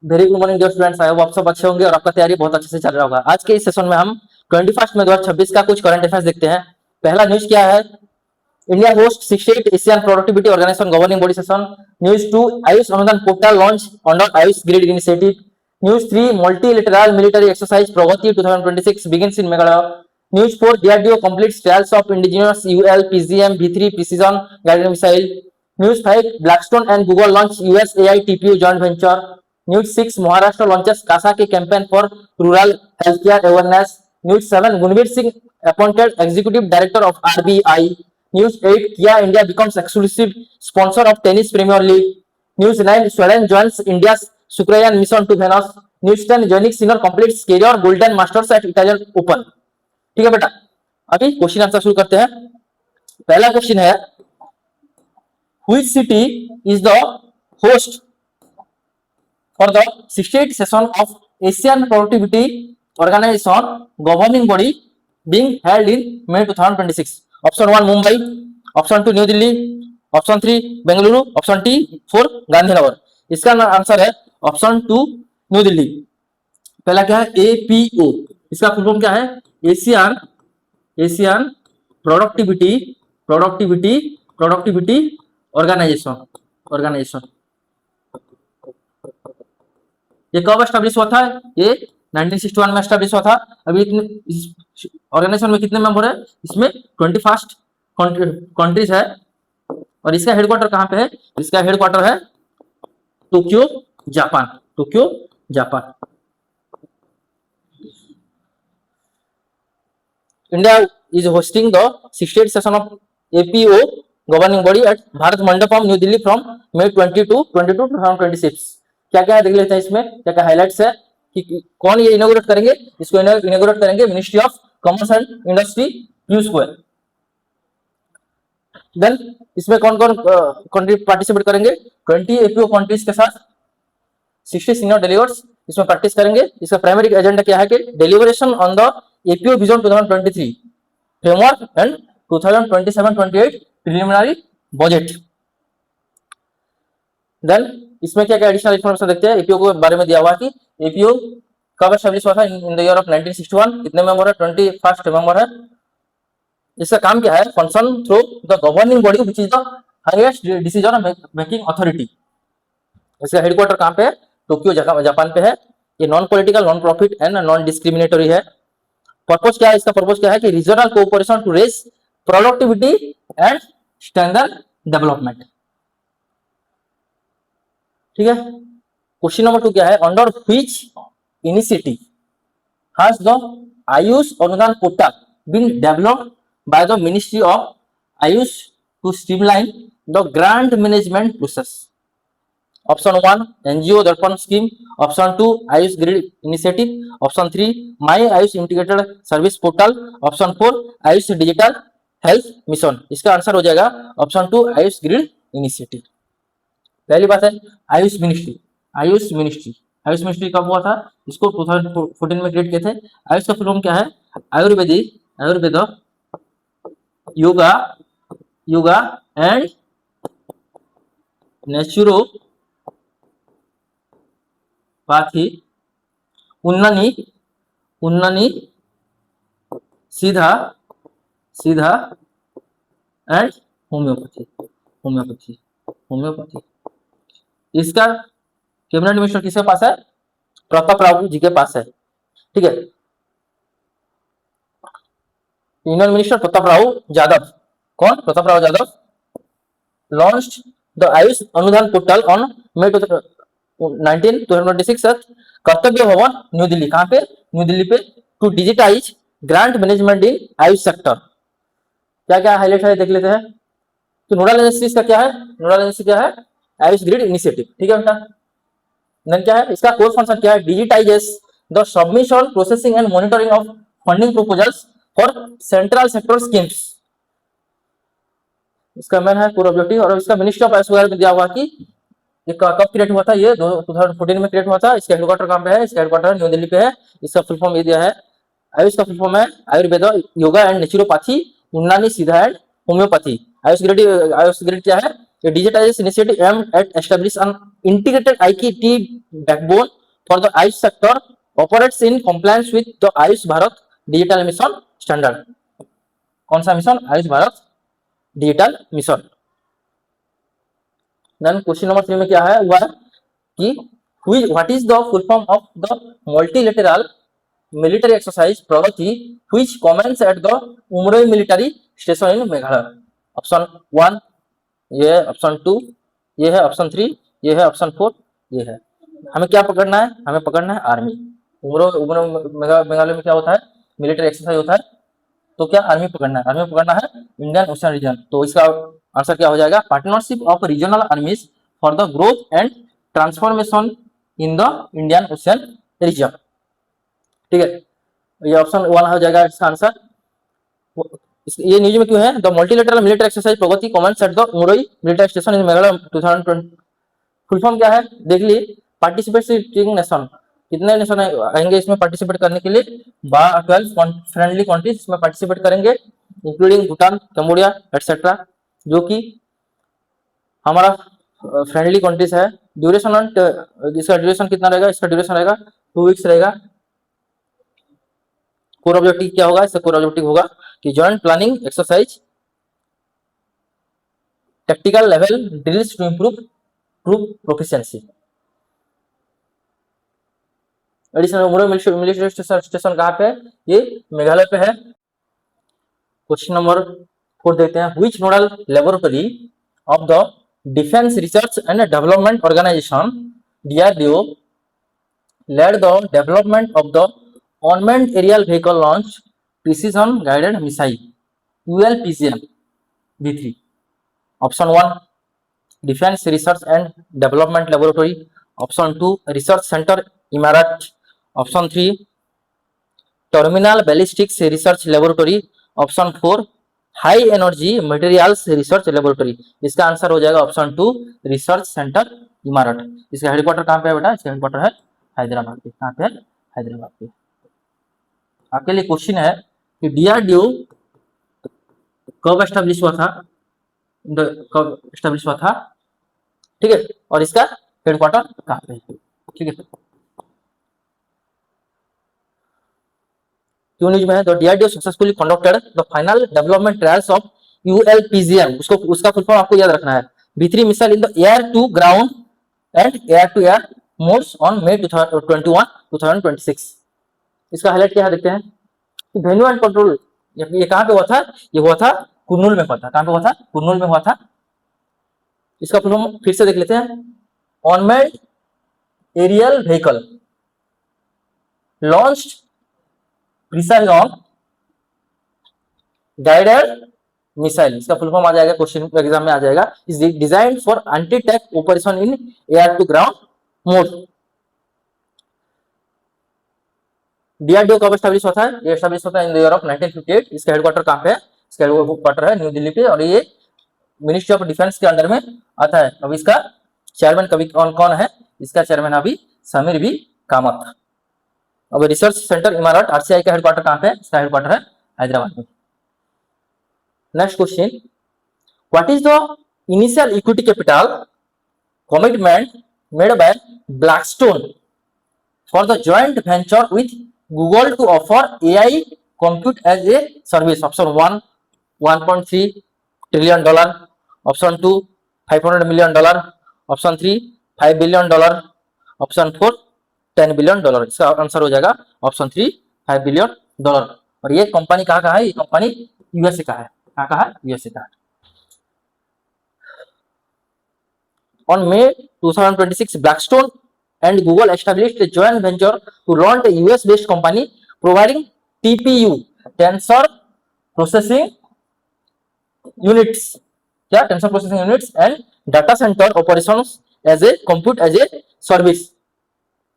Very good morning dear students, I hope आप सब अच्छे होंगे और आपका तैयारी बहुत अच्छे से चल रहा होगा। आज के इस सेशन में हम 21 मई 2026 का कुछ करंट अफेयर्स देखते हैं। पहला न्यूज क्या है? India host 68 Asian productivity organisation governing body session. News 2, Ayush Anudan portal launch under Ayush grid initiative. News 3, multilateral military exercise Pragati 2026 begins in Meghalaya. News 4, DRDO completes trials of indigenous UL PGM V3 precision guided missile. News 5, Blackstone and Google launch US AI TPU joint venture. News 6, Maharashtra launches CASA के campaign for rural healthcare awareness. News 7, Gunveer Singh appointed executive director of RBI. News 8, Kia India becomes exclusive sponsor of tennis Premier League. News 9, Sweden joins India's Sukrayan mission to Venus. News 10, Yannick Sinner completes career golden masters at Italian Open. ठीक है बेटा, अभी question answer शुरू करते हैं। पहला question है, which city is the host for the 68th session of Asian Productivity Organization governing body being held in May 2026? Option 1 Mumbai, Option 2 New Delhi, Option 3 Bengaluru, Option 4 Gandhinagar. इसका आंसर है Option 2 न्यू दिल्ली। पहला क्या है? APO, इसका full form क्या है? Asian productivity organisation. ये कब एस्टेब्लिश हुआ था? ये 1961 में एस्टेब्लिश हुआ था। अभी इस ऑर्गेनाइजेशन में कितने मेंबर है? इसमें 21 कंट्रीज है। और इसका हेडक्वार्टर कहाँ पे है? इसका हेडक्वार्टर है Tokyo Japan. India is hosting the 68th session of APO governing body at Bharat Mandapam, New Delhi from May 22 2026। क्या क्या है देख लेते हैं। इसमें क्या क्या हाइलाइट्स है कि कौन ये इनॉग्रेट करेंगे? इसको इनॉग्रेट करेंगे ministry of commerce and industry, Piyush Goyal. Then इसमें कौन कौन कंट्री पार्टिसिपेट करेंगे? 20 एपीओ कंट्रीज के साथ 60 सीनियर डेलीगेट्स इसमें प्रैक्टिस करेंगे। इसका प्राइमरी एजेंडा क्या है कि deliberation on the APO vision 2023 framework and 2027-28 preliminary budget. Then इसमें क्या क्या एडिशनल इंफॉर्मेशन देखते हैं। एपीओ के बारे में दिया हुआ कि एपीओ कब एस्टेब्लिश हुआ था? In the year of 1961। कितने मेंबर है? 21 मेंबर है। इसका काम क्या है? Function through the governing body which is the highest decision making authority. इसका हेडक्वार्टर कहाँ पे है? टोक्यो जापान पे है। ये non political, non profit and non discriminatory है। पर्पस क्या है? इसका पर्पस क्या है कि regional cooperation to raise productivity and standard development. ठीक है। क्वेश्चन नंबर 2 क्या है? Under which initiative has the Ayush Anudan portal been developed by the ministry of Ayush to streamline the grant management process? Option 1 NGO Darpan scheme, Option 2 Ayush grid initiative, Option 3 my Ayush integrated service portal, Option 4 Ayush digital health mission. इसका answer हो जाएगा Option 2 Ayush grid initiative. पहली बात है Ayush ministry कब हुआ था? इसको 2014 में क्रिएट किए थे। आयुष का फुल फॉर्म क्या है? आयुर्वेद योगा एंड नेचुरोपैथी उन्ननी सीधा एंड होम्योपैथी। इसका कैबिनेट मिनिस्टर किसके पास है? प्रताप राव जी के पास है। ठीक है। Union minister Pratap Rao Yadav. कौन? Pratap Rao Yadav launched the Ayush Anudan portal on May 19 2026 at कर्तव्य भवन न्यू दिल्ली। कहां पे? न्यू दिल्ली पे। To digitise grant management in AYUSH sector. क्या क्या हाईलाइट है देख लेते हैं। तो नोडल एजेंसी का क्या है? नोडल एजेंसी क्या है? Ayush grid initiative. ठीक है बेटा। देन क्या है? इसका कोर फंक्शन क्या है? Digitises the submission processing and monitoring of funding proposals for central sector schemes. इसका मेन है पूरा ऑब्जेक्टिव। और इसका मिनिस्ट्री ऑफ आयुष में दिया हुआ कि ये कब क्रिएट हुआ था? ये 2014 में क्रिएट हुआ था। इसका हेडक्वार्टर कहां पे है? इसका हेडक्वार्टर न्यू दिल्ली पे है। इसका फुल फॉर्म ये दिया है। आयुष का फुल फॉर्म है आयुर्वेद योगा एंड नेचुरोपैथी उन्ननी सीधा एंड होम्योपैथी। आयुष ग्रिड क्या है? A digitized initiative aimed at establishing integrated IKT backbone for the AYUSH sector operates in compliance with the AYUSH Bharat digital mission standard. कौन सा mission? AYUSH Bharat digital mission. Then question number 3 में क्या है हुआ कि what is the full form of the multilateral military exercise Pragati which commences at the Umroi military station in Meghalaya. Option 1 ये है, option 2 ये है, ऑप्शन 3 ये है, ऑप्शन 4 ये है। हमें क्या पकड़ना है? हमें पकड़ना है आर्मी। मेघालय में क्या होता है? मिलिट्री एक्सरसाइज होता है, तो क्या आर्मी पकड़ना है? आर्मी पकड़ना है इंडियन ओशन रीजन। तो इसका आंसर क्या हो जाएगा? Partnership of regional armies for the growth and transformation in the Indian Ocean region. ठीक है, ये ऑप्शन 1 हो जाएगा इसका आंसर। ये न्यूज में क्यों है? The multilateral military exercise Pragati commands eight the Umroi military station in Meghalaya 2020। Full form क्या है देख लिए। पार्टिसिपेटिंग नेशन, कितने नेशन आएंगे इसमें पार्टिसिपेट करने के लिए? 12 फ्रेंडली कंट्रीज इसमें पार्टिसिपेट करेंगे, इंक्लूडिंग भूटान, कंबोडिया एटसेट्रा, जो कि हमारा फ्रेंडली कंट्रीज है। ड्यूरेशन इसका ड्यूरेशन कितना रहेगा? इसका ड्यूरेशन रहेगा 2 वीक्स रहेगा। कोर ऑब्जेक्टिव क्या होगा? इसका कोर ऑब्जेक्टिव होगा कि joint planning exercise, tactical level drills to improve troop proficiency. Additional Umroi military station कहाँ पे? ये मेघालय पे है। क्वेश्चन नंबर 4 देखते हैं। Which nodal laboratory of the defence research and development organisation DRDO led the development of the unmanned aerial vehicle launch precision guided missile ULPCM V3। Option 1 defence research and development laboratory, option 2 research centre Imarat, option 3 terminal ballistics research laboratory, option 4 high energy materials research laboratory. इसका answer हो जाएगा option 2 research centre इमारत। इसका headquarter कहाँ पे है बेटा? इसका हेडक्वार्टर है हैदराबाद पे। कहाँ पे है? हैदराबाद पे। आपके लिए क्वेश्चन है कि DRDO कब एस्टेब्लिश हुआ था? कब एस्टेब्लिश हुआ था? ठीक है, और इसका हेडक्वार्टर कहाँ पे है? ठीक है, क्यों न्यूज में है? तो DRDO successfully conducted the final development trials of ULPCM। उसका फुल फॉर्म आपको याद रखना है। V3 missile in the air to ground and air to air modes on May 21, 2026। इसका हाईलाइट क्या है देखते हैं। वेन्यू एंड कंट्रोल ये कहाँ पे हुआ था? ये हुआ था कुर्नूल में हुआ था। कहाँ पे हुआ था? कुर्नूल में हुआ था। इसका फुल फॉर्म फिर से देख लेते हैं। Unmanned aerial vehicle launched precision guided missile. इसका फुल फॉर्म आ जाएगा, क्वेश्चन एग्जाम में आ जाएगा। Is designed for anti tank operation in air to ground mode. DRDO कब एस्टैब्लिश होता है? ये एस्टैब्लिश होता है इन द ईयर ऑफ 1958। इसका हेडक्वार्टर कहाँ पे है? इसका हेडक्वार्टर है न्यू दिल्ली पे, और ये मिनिस्ट्री ऑफ डिफेंस के अंडर में आता है। अब इसका चेयरमैन कभी कौन है? इसका चेयरमैन अभी समीर बी कामत। अब रिसर्च सेंटर इमारत RCI का हेडक्वार्टर कहाँ पे है? इसका हेडक्वार्टर है हैदराबाद में। Next question, what is the initial equity capital commitment made by Blackstone for the joint venture with Google to offer AI compute as a service? Option 1 $1.3 trillion, option 2 $500 million, option 3 $5 billion, option 4 $10 billion। इसका answer हो जाएगा option 3 $5 billion। और ये company कहाँ का है? ये company USA का है। कहाँ का है? USA का है। On May 2026, Blackstone and Google established a joint venture to launch a US-based company providing TPU tensor processing units, क्या tensor processing units and data center operations as a compute as a service।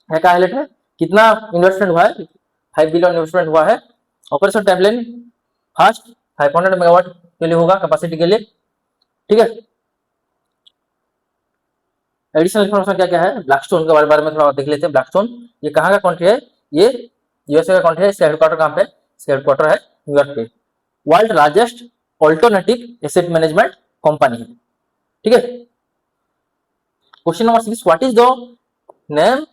क्या highlight है? कितना investment हुआ है? 5 billion investment हुआ है। Operation timeline fast 500 megawatt के लिए होगा कैपेसिटी के लिए। ठीक है, एडिशनल इन्फॉर्मेशन क्या क्या है ब्लैकस्टोन के बारे में थोड़ा देख लेते हैं। ब्लैकस्टोन ये कहाँ का कंट्री है? ये USA का कंट्री है। इसका हेडक्वार्टर कहाँ पे? इसका हेडक्वार्टर है न्यूयॉर्क पे। World largest alternative asset management company है। ठीक है, question number 6, what is the name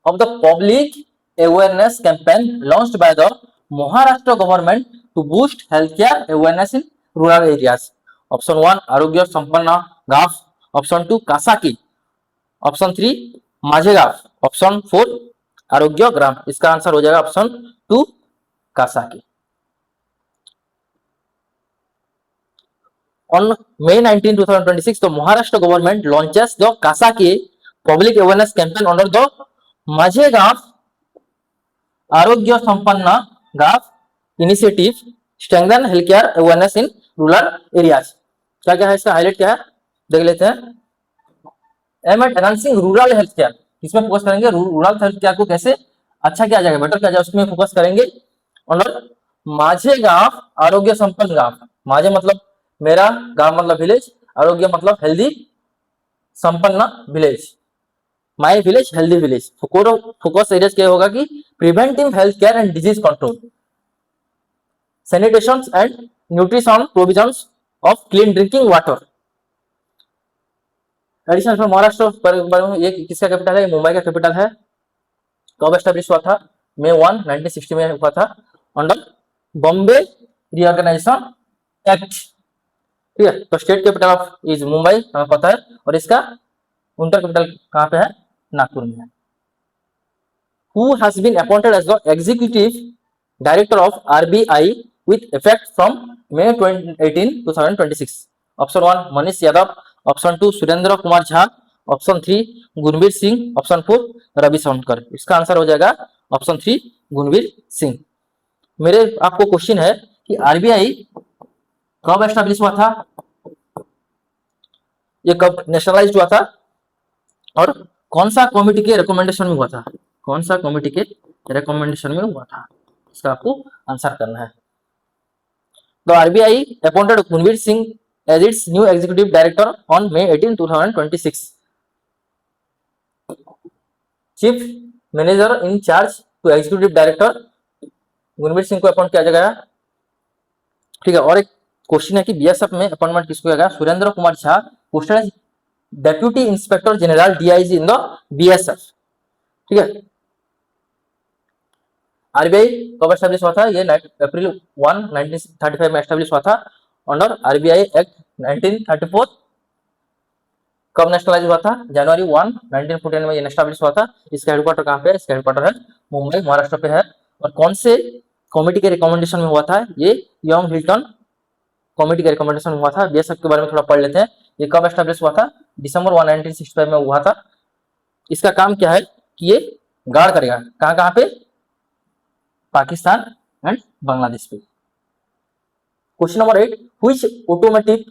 of the public awareness campaign launched by the Maharashtra government to boost healthcare awareness in rural areas? Option 1, Arogya Sampanna Gav. Option 2, Kasaki. Option 3, माझे गाव. Option 4, आरोग्य ग्राम. इसका answer हो जाएगा option 2, कासाकी. On May 19, 2026, the Maharashtra government launches the Kasaki public awareness campaign under the माझे Gav Arogya Sampanna Gav initiative strengthen health care awareness in rural areas. क्या क्या है इसका हाईलाइट, क्या है देख लेते हैं. Aim at enhancing rural health care, इसमें फोकस करेंगे. रूरल हेल्थ केयर को कैसे अच्छा किया जाएगा, बेटर किया जाए, उसमें फोकस करेंगे. और माझे गांव आरोग्य संपन्न गांव. माझे मतलब मेरा, गांव मतलब विलेज, आरोग्य मतलब हेल्दी, संपन्न village, my village healthy village. Focus areas क्या होगा कि preventive health care and disease control, sanitation and nutrition provisions of clean drinking water. Additional from Maharashtra पर ये किसका कैपिटल है, मुंबई का कैपिटल है. कब एस्टेब्लिश हुआ था, May 1, 1960 में हुआ था अंडर बॉम्बे रीऑर्गेनाइजेशन एक्ट. ठीक है, तो state capital of is Mumbai हमें पता है, और इसका इंटर कैपिटल कहां पे है, नागपुर में है. Who has been appointed as the executive director of RBI with effect from May 18, 2026? Option 1, Manish Yadav. Option 2, Surendra Kumar Jha. Option 3, Gurvir Singh. Option 4, Ravi Shankar. इसका आंसर हो जाएगा ऑप्शन 3, गुरवीर सिंह. मेरे आपको क्वेश्चन है कि आरबीआई कब एस्टेब्लिश हुआ था, ये कब नेशनलाइज्ड हुआ था, और कौन सा कमेटी के रिकमेंडेशन में हुआ था, कौन सा कमेटी के रिकमेंडेशन में हुआ था, इसका आपको आंसर करना है. तो RBI appointed Gurvir Singh as its new executive director on May 18, 2026. Chief Manager in charge to Executive Director Gurvir Singh को अपॉइंट किया जाएगा. ठीक है, और एक क्वेश्चन है कि बीएसएफ में अपॉइंटमेंट किसको किया गया, Surendra Kumar Jha posted as deputy inspector general DIG in the BSF. ठीक है, आरबीआई कब एस्टेब्लिश हुआ था, ये अप्रैल 1, 1935 में एस्टेब्लिश हुआ था अंडर आरबीआई एक्ट 1934. कब नेशनलाइज हुआ था, जनवरी 1, 1914 में ये एस्टेब्लिश हुआ था. इसका हेडक्वार्टर कहाँ पे है, इसका हेडक्वार्टर है मुंबई महाराष्ट्र पे है. और कौन से कमेटी के रिकमेंडेशन में हुआ था, ये यंग हिल्टन कमेटी के रिकमेंडेशन में हुआ था. बीएसएफ के बारे में थोड़ा पढ़ लेते हैं. ये कब एस्टेब्लिश हुआ था, दिसंबर 1, 1965 में हुआ था. इसका काम क्या है कि ये गार्ड करेगा कहाँ कहाँ पे, पाकिस्तान एंड बांग्लादेश पे. Question number 8, which automotive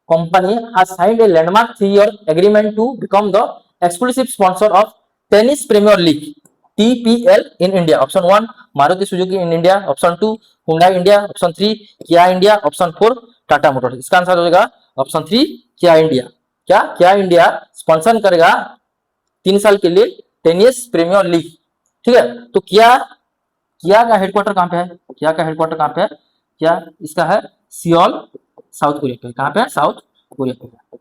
company has signed a landmark 3-year agreement to become the exclusive sponsor of Tennis Premier League TPL in India? Option 1, Maruti Suzuki in India. Option 2, Hyundai India. Option 3, Kia India. Option 4, Tata Motors. इसका answer हो जाएगा option 3, Kia India. क्या Kia India sponsor करेगा 3 साल के लिए tennis premiere league. ठीक है, तो किया का हेडक्वार्टर कहाँ पे है, किया का हेडक्वार्टर कहाँ पे है, क्या इसका है सियोल साउथ कोरिया पे. कहाँ पे है, साउथ कोरिया पे.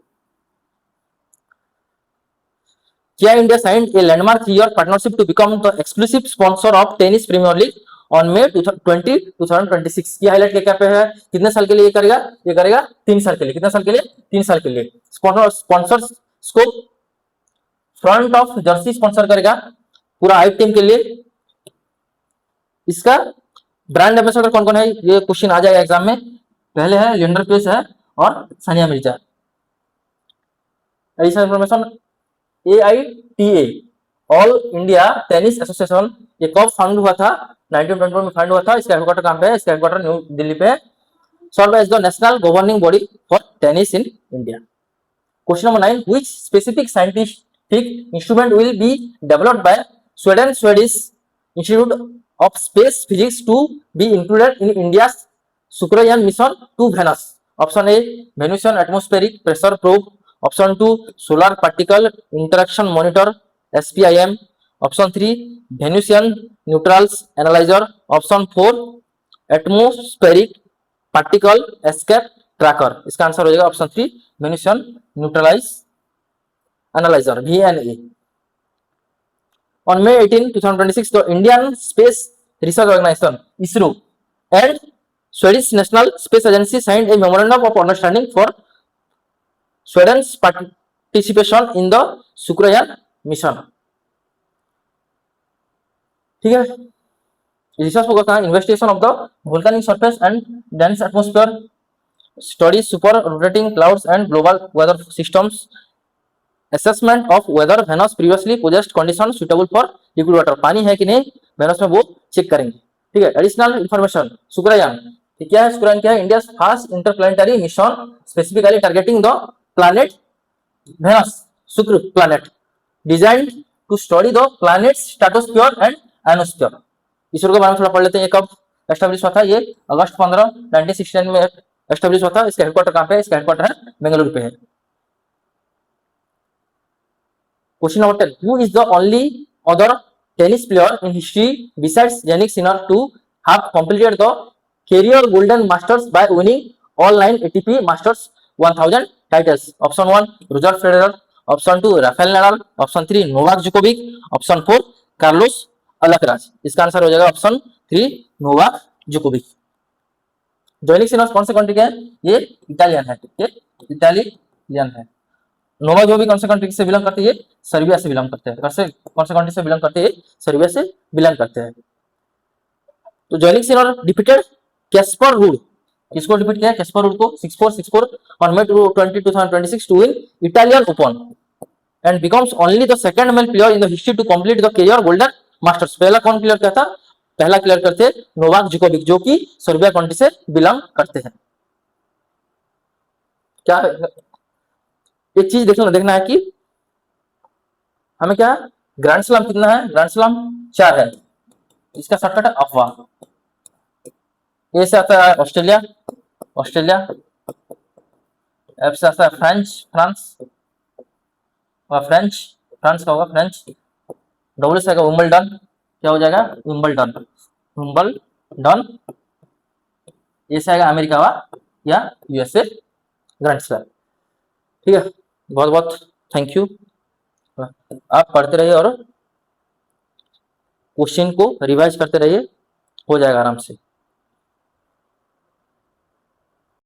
Kia India signed a landmark 3-year partnership to become the exclusive sponsor of Tennis Premier League on May 20, 2026. ये हाईलाइट क्या पे है, कितने साल के लिए ये करेगा, ये करेगा 3 साल के लिए. कितने साल के लिए, 3 साल के लिए. Sponsor scope front of Jersey sponsor करेगा पूरा हाइट टीम के लिए. इसका ब्रांड एम्बेसडर कौन कौन है, ये क्वेश्चन आ जाएगा एग्जाम में. पहले है लिएंडर पेस है और Sania Mirza. Additional information, AITA all India tennis association ये कब फाउंड हुआ था, 1924 में फाउंड हुआ था. इसका हेडक्वार्टर कहाँ पे है, इसका हेडक्वार्टर न्यू दिल्ली पे है. Serve as the national governing body for tennis in India. Question number 9, which specific scientific instrument will be developed by Swedish Institute of Space Physics to be included in India's Shukrayaan mission to Venus? Option A, Venusian atmospheric pressure probe. Option 2, solar particle interaction monitor SPIM. Option 3, Venusian neutrals analyzer. Option 4, atmospheric particle escape tracker. इसका answer हो जाएगा option 3, Venusian neutralize Analyzer VNA. On May 18, 2026, the Indian Space Research Organization (ISRO) and Swedish National Space Agency signed a memorandum of understanding for Sweden's participation in the Shukrayan mission. ठीक है, research focus on investigation of the volcanic surface and dense atmosphere, studies super rotating clouds and global weather systems, assessment of whether Venus previously possessed conditions suitable for liquid water. पानी है कि नहीं Venus में वो check करेंगे. ठीक है, additional information Shukrayaan. क्या है शुक्रयान? क्या है? India first interplanetary mission specifically targeting the planet Venus, शुक्र planet, designed to study the planet's stratosphere and ionosphere. ISRO के बारे में थोड़ा पढ़ लेते हैं. ये कब एस्टेब्लिश हुआ था? ये अगस्त 15, 1969 में एस्टेब्लिश हुआ था. इसका हेडक्वार्टर कहाँ पे है? इसका हेडक्वार्टर है बेंगलुरु पे है. Question number 10. Who is the only other tennis player in history besides Jannik Sinner to have completed the career Golden Masters by winning all 9 ATP Masters 1000 titles? Option 1 Roger Federer, Option 2 Rafael Nadal, Option 3 Novak Djokovic, Option 4 Carlos Alcaraz. इसका answer हो जाएगा option 3 Novak Djokovic. जॉनिक Sinner कौन से country के हैं? ये Italian है. ठीक है, इटालियन है. नोवाक जोकोविक कौन से कंट्री से बिलोंग करते हैं? ये सर्बिया से बिलोंग करते हैं. कौन से कंट्री से बिलोंग करते हैं? सर्बिया से बिलोंग करते हैं. तो जॉनिक सिनर डिफीटेड कैस्पर रूड. किसको डिफीट किया? कैस्पर रूड को 6-4 6-4 on May 20, 2026 to win Italian Open and becomes only the second male player in the history to complete the career Golden Masters. पहला कौन player क्या था? पहला प्लेयर करते Novak Djokovic जो कि सर्बिया कंट्री से बिलोंग करते हैं. क्या एक चीज देखना है कि हमें क्या ग्रैंड स्लैम कितना है? ग्रैंड स्लैम 4 है. इसका शॉर्टकट है अफवाह. ए से आता है ऑस्ट्रेलिया, एफ से आता है फ्रांस का होगा फ्रेंच. डब्ल्यू से आएगा विंबलडन. क्या हो जाएगा? विंबलडन. ए से आएगा अमेरिका या यूएसए ग्रैंड स्लैम. ठीक है, बहुत बहुत थैंक यू. आप पढ़ते रहिए और क्वेश्चन को रिवाइज करते रहिए, हो जाएगा आराम से.